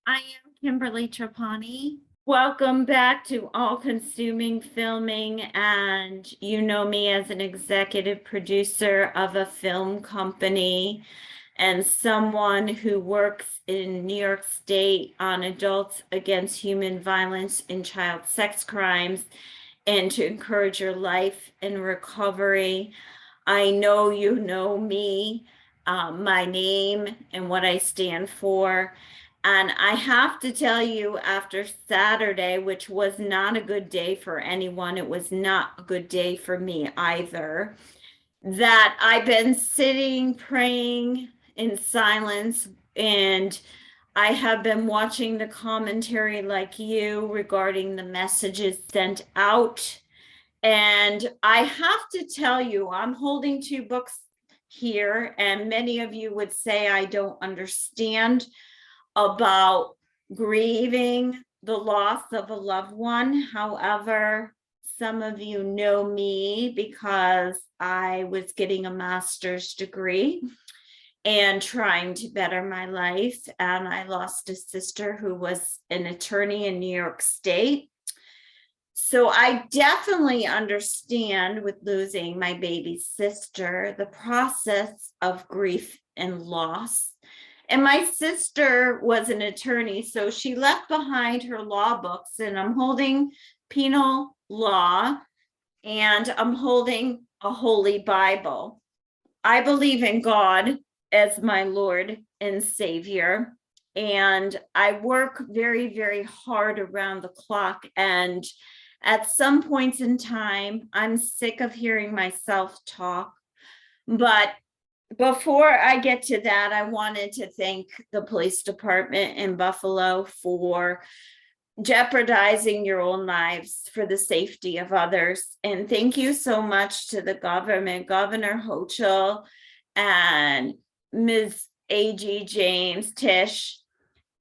I am Kimberly Trapani. Welcome back to All Consuming Filming, and you know me as an executive producer of a film company and someone who works in New York State on adults against human violence and child sex crimes and to encourage your life and recovery. I know you know me, my name, and what I stand for. And I have to tell you, after Saturday, which was not a good day for anyone, it was not a good day for me either, that I've been sitting praying in silence, and I have been watching the commentary like you regarding the messages sent out. And I have to tell you, I'm holding two books here, and many of you would say I don't understand about grieving the loss of a loved one. However, some of you know me because I was getting a master's degree and trying to better my life. And I lost a sister who was an attorney in New York State. So I definitely understand with losing my baby sister, the process of grief and loss. And my sister was an attorney, so she left behind her law books, and I'm holding penal law and I'm holding a holy Bible. I believe in God as my Lord and Savior, and I work very, very hard around the clock. And at some points in time, I'm sick of hearing myself talk. But before I get to that, I wanted to thank the police department in Buffalo for jeopardizing your own lives for the safety of others. And thank you so much to the government, Governor Hochul and Ms. A.G. James Tisch,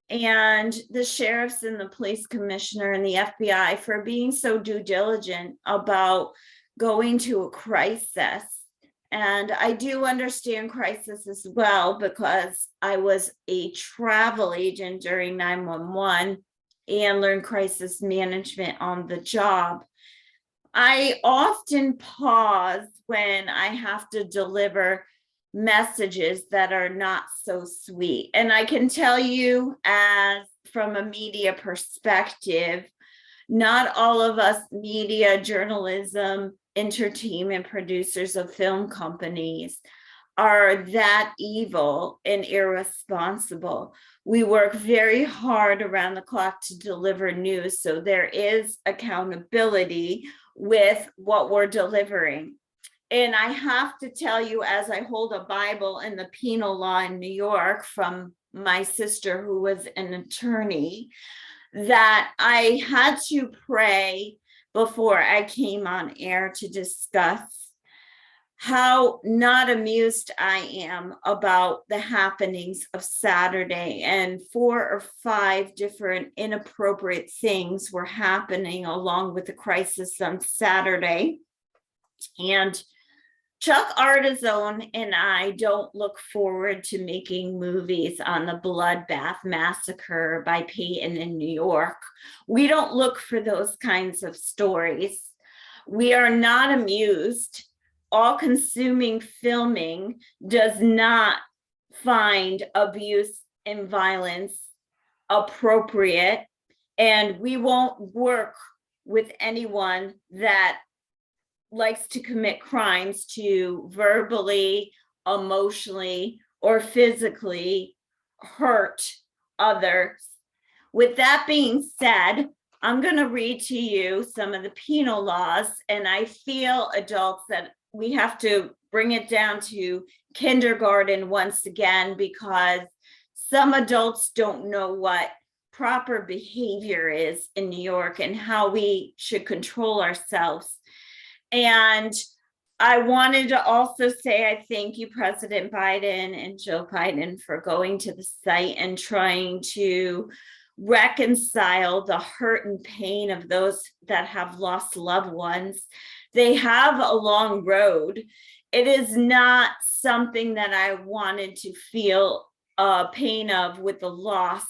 and the sheriffs and the police commissioner and the FBI for being so due diligent about going to a crisis. And I do understand crisis as well because I was a travel agent during 911 and learned crisis management on the job. I often pause when I have to deliver messages that are not so sweet. And I can tell you, as from a media perspective, not all of us media, journalism, entertainment producers of film companies are that evil and irresponsible. We work very hard around the clock to deliver news, so there is accountability with what we're delivering. And I have to tell you, as I hold a Bible in the penal law in New York from my sister, who was an attorney, that I had to pray before I came on air to discuss how not amused I am about the happenings of Saturday. And 4 or 5 different inappropriate things were happening along with the crisis on Saturday. And Chuck Artizone and I don't look forward to making movies on the bloodbath massacre by Peyton in New York. We don't look for those kinds of stories. We are not amused. All consuming filming does not find abuse and violence appropriate, and we won't work with anyone that likes to commit crimes to verbally, emotionally, or physically hurt others. With that being said, I'm going to read to you some of the penal laws, and I feel, adults, that we have to bring it down to kindergarten once again, because some adults don't know what proper behavior is in New York and how we should control ourselves. And I wanted to also say I thank you, President Biden and Joe Biden, for going to the site and trying to reconcile the hurt and pain of those that have lost loved ones. They have a long road. It is not something that I wanted to feel pain of with the loss.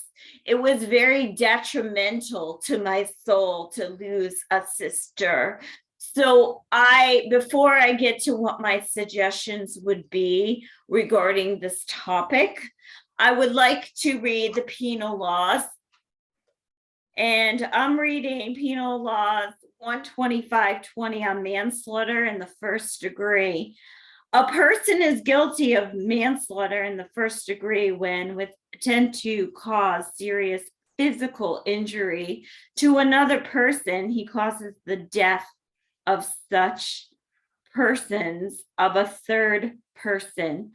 It was very detrimental to my soul to lose a sister. So before I get to what my suggestions would be regarding this topic, I would like to read the penal laws. And I'm reading penal laws 125:20 on manslaughter in the first degree. A person is guilty of manslaughter in the first degree when, with intent to cause serious physical injury to another person, he causes the death of such persons of a third person,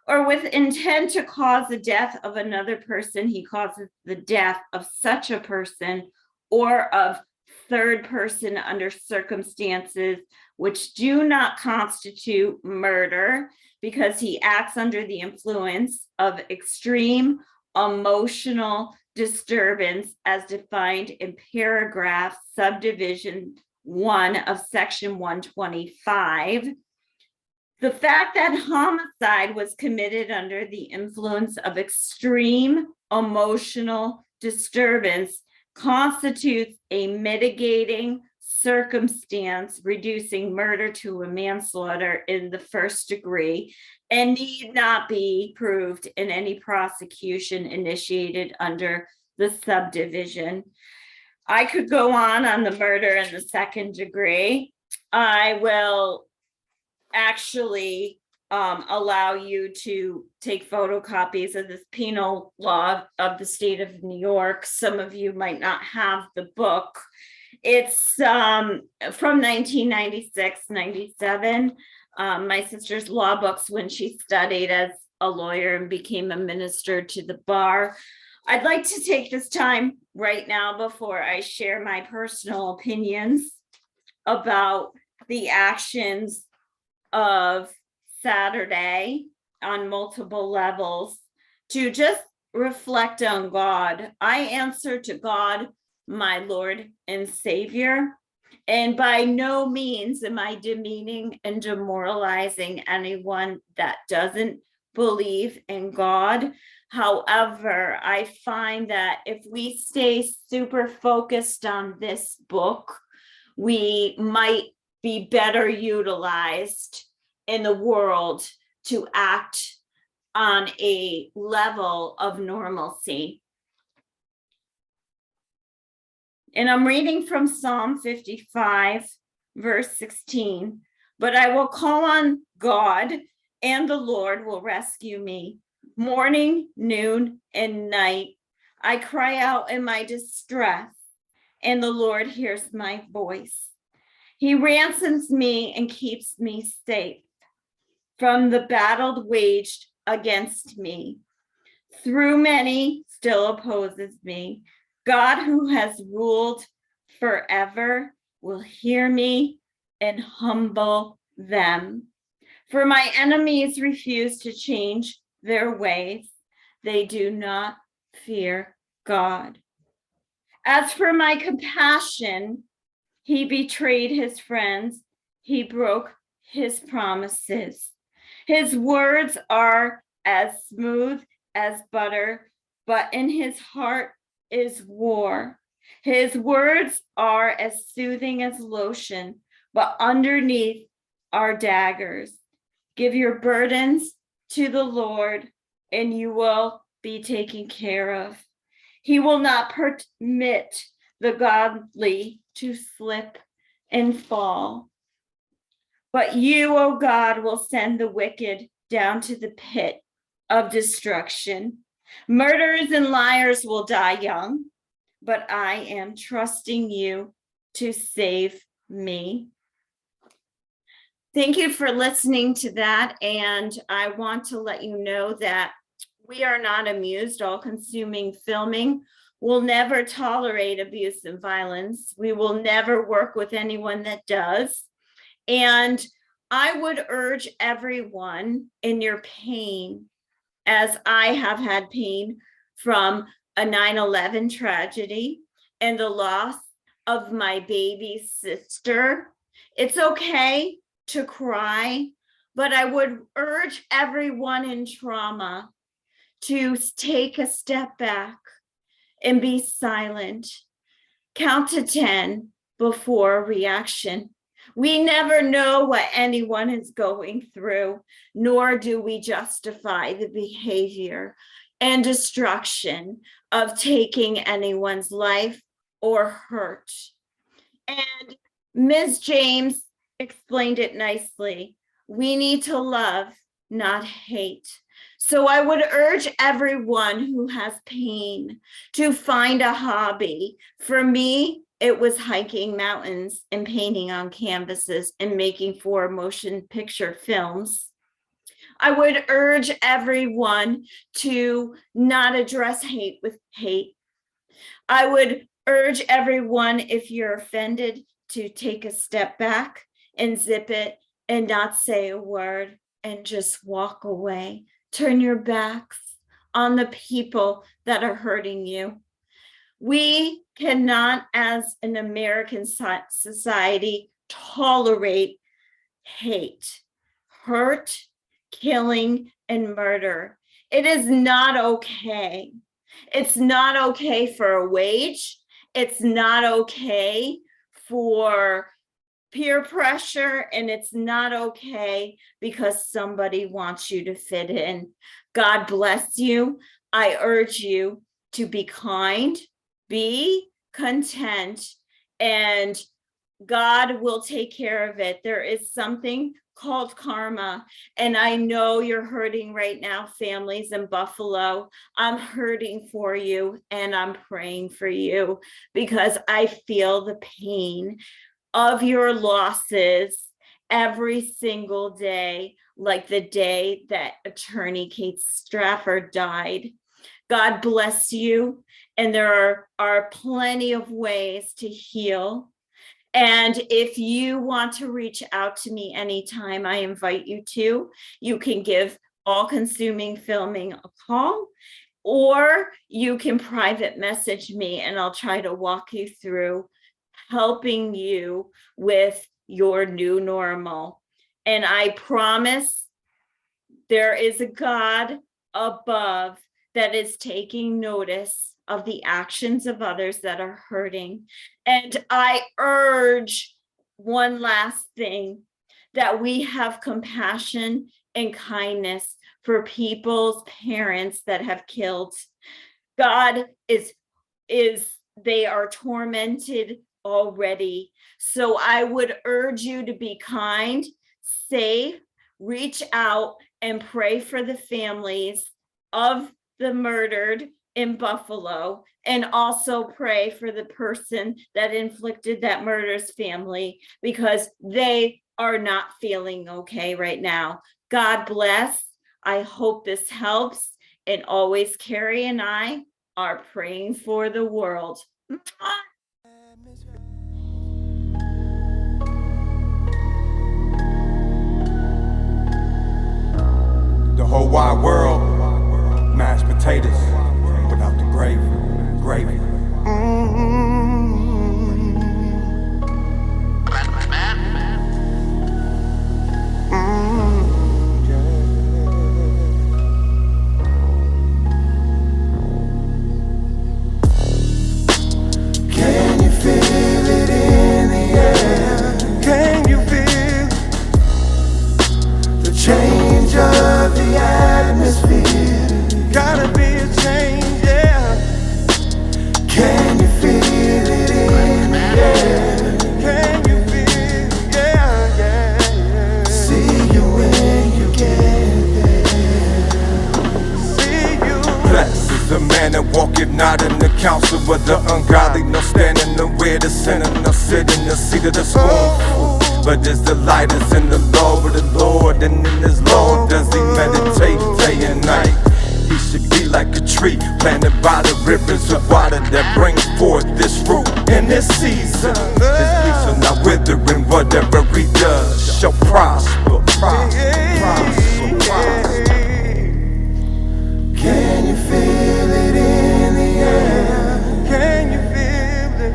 or with intent to cause the death of another person, he causes the death of such a person or of third person under circumstances which do not constitute murder, because he acts under the influence of extreme emotional disturbance as defined in paragraph subdivision 1 of section 125. The fact that homicide was committed under the influence of extreme emotional disturbance constitutes a mitigating circumstance reducing murder to a manslaughter in the first degree and need not be proved in any prosecution initiated under the subdivision. I could go on the murder in the second degree. I will actually allow you to take photocopies of this penal law of the state of New York. Some of you might not have the book. It's from 1996-97. My sister's law books when she studied as a lawyer and became a minister to the bar. I'd like to take this time right now before I share my personal opinions about the actions of Saturday on multiple levels to just reflect on God. I answer to God, my Lord and Savior, and by no means am I demeaning and demoralizing anyone that doesn't believe in God. However, I find that if we stay super focused on this book, we might be better utilized in the world to act on a level of normalcy. And I'm reading from Psalm 55, verse 16. But I will call on God, and the Lord will rescue me. Morning, noon, and night, I cry out in my distress, and the Lord hears my voice. He ransoms me and keeps me safe from the battle waged against me. Through many still opposes me. God, who has ruled forever, will hear me and humble them. For my enemies refuse to change their ways. They do not fear God. As for my compassion, he betrayed his friends. He broke his promises. His words are as smooth as butter, but in his heart is war. His words are as soothing as lotion, but underneath are daggers. Give your burdens to the Lord, and you will be taken care of. He will not permit the godly to slip and fall. But you, O God, will send the wicked down to the pit of destruction. Murderers and liars will die young, but I am trusting you to save me. Thank you for listening to that. And I want to let you know that we are not amused. All Consuming Filming will never tolerate abuse and violence. We will never work with anyone that does. And I would urge everyone in your pain, as I have had pain from a 9/11 tragedy and the loss of my baby sister. It's okay to cry, but I would urge everyone in trauma to take a step back and be silent. Count to 10 before reaction. We never know what anyone is going through, nor do we justify the behavior and destruction of taking anyone's life or hurt. And Ms. James explained it nicely. We need to love, not hate. So I would urge everyone who has pain to find a hobby. For me, it was hiking mountains and painting on canvases and making 4 motion picture films. I would urge everyone to not address hate with hate. I would urge everyone, if you're offended, to take a step back and zip it and not say a word and just walk away. Turn your backs on the people that are hurting you. We cannot, as an American society, tolerate hate, hurt, killing, and murder. It is not okay. It's not okay for a wage. It's not okay for peer pressure, and it's not okay because somebody wants you to fit in. God bless you. I urge you to be kind, be content, and God will take care of it. There is something called karma, and I know you're hurting right now, families in Buffalo. I'm hurting for you, and I'm praying for you because I feel the pain of your losses every single day, like the day that attorney Kate Strafford died. God bless you. And there are plenty of ways to heal. And if you want to reach out to me anytime, I invite you to. You can give All Consuming Filming a call, or you can private message me and I'll try to walk you through helping you with your new normal. And I promise there is a God above that is taking notice of the actions of others that are hurting. And I urge one last thing, that we have compassion and kindness for people's parents that have killed. God is they are tormented already. So I would urge you to be kind, safe, reach out and pray for the families of the murdered in Buffalo, and also pray for the person that inflicted that murder's family, because they are not feeling okay right now. God bless. I hope this helps. And always Carrie and I are praying for the world. The whole wide world, mashed potatoes without the gravy. Can you feel it in the air? Can you feel the change of the atmosphere? Gotta be a change, yeah. Can you feel it in the air? Can you feel, yeah. See you when you get there. See you. Blessed is the man that walketh not in the counsel of the ungodly, no standing nowhere the sinner, no sitting in the seat of the scornful. But his delight is in the law of the Lord, and in his law does he meditate day and night. He should be like a tree planted by the rivers of water that brings forth this fruit in this season. His leaf shall not wither, and whatever he does shall prosper. Can you feel it in the air? Can you feel it?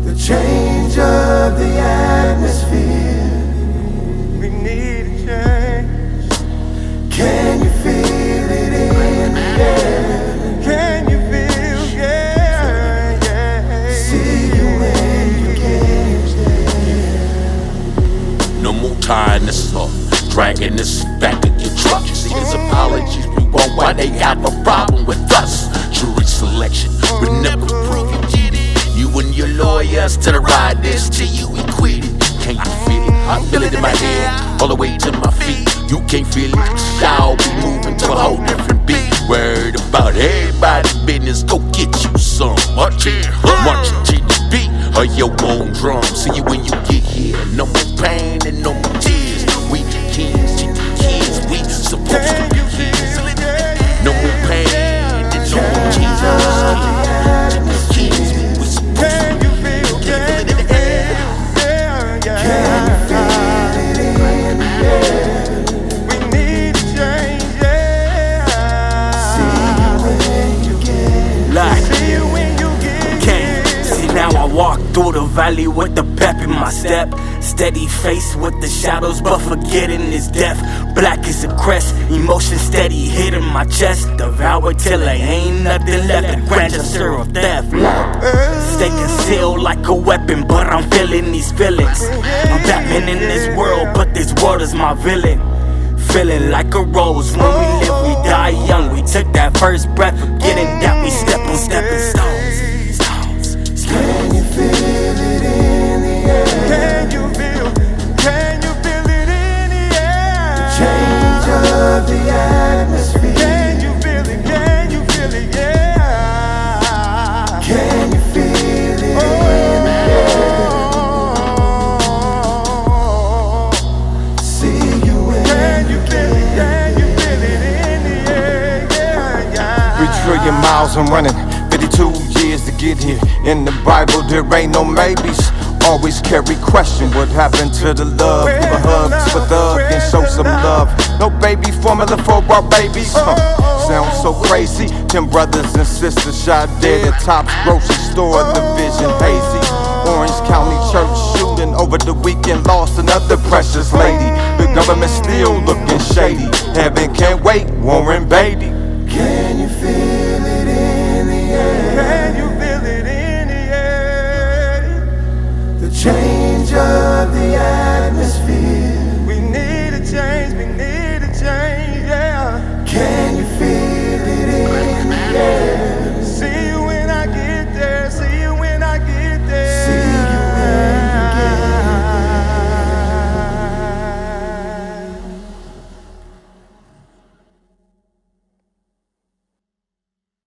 The change of the atmosphere. We need a change. Can you feel it tying us up, dragging us back in your truck. You see, his apologies, we want why they have a problem with us. Jury selection, but never prove you did it. You and your lawyers to the ride this till you acquitted. Can't you feel it? I feel it in my head, all the way to my feet. You can't feel it, shall be moving to a whole different beat. Worried about everybody's business, go get you some. March it to the beat of your own drum. See you when you get here, no more pain and no more tears. We the kings, we supposed to be kids. No more pain and no more tears. Kings, we supposed to be kids. Feel it in the air. Can you feel it in the air? We need to change, yeah. See you when you get. See you when you get. See now I walk through the valley with the pep in my step. Steady face with the shadows, but forgetting is death. Black as a crest, emotion steady hitting my chest. Devour till there ain't nothing left. The grand gesture of theft. Stay concealed like a weapon, but I'm feeling these feelings. I'm Batman in this world, but this world is my villain. Feeling like a rose. When we live, we die young. We took that first breath, forgetting that we step on stepping stones. Can you feel it in the air? Can you feel it in the air? Change of the atmosphere. Can you feel it, yeah? Can you feel it in the air? See you when can you feel it in the air, yeah. 3 trillion miles I'm running, 52 years to get here. In the Bible there ain't no maybes. Always carry question, what happened to the love? Give a hug to a thug and show some love. No baby formula for our babies. Sounds so crazy. 10 brothers and sisters shot dead at Tops grocery store, division hazy. Orange County church shooting over the weekend, lost another precious lady. The government still looking shady. Heaven can't wait, Warren Beatty. Can you feel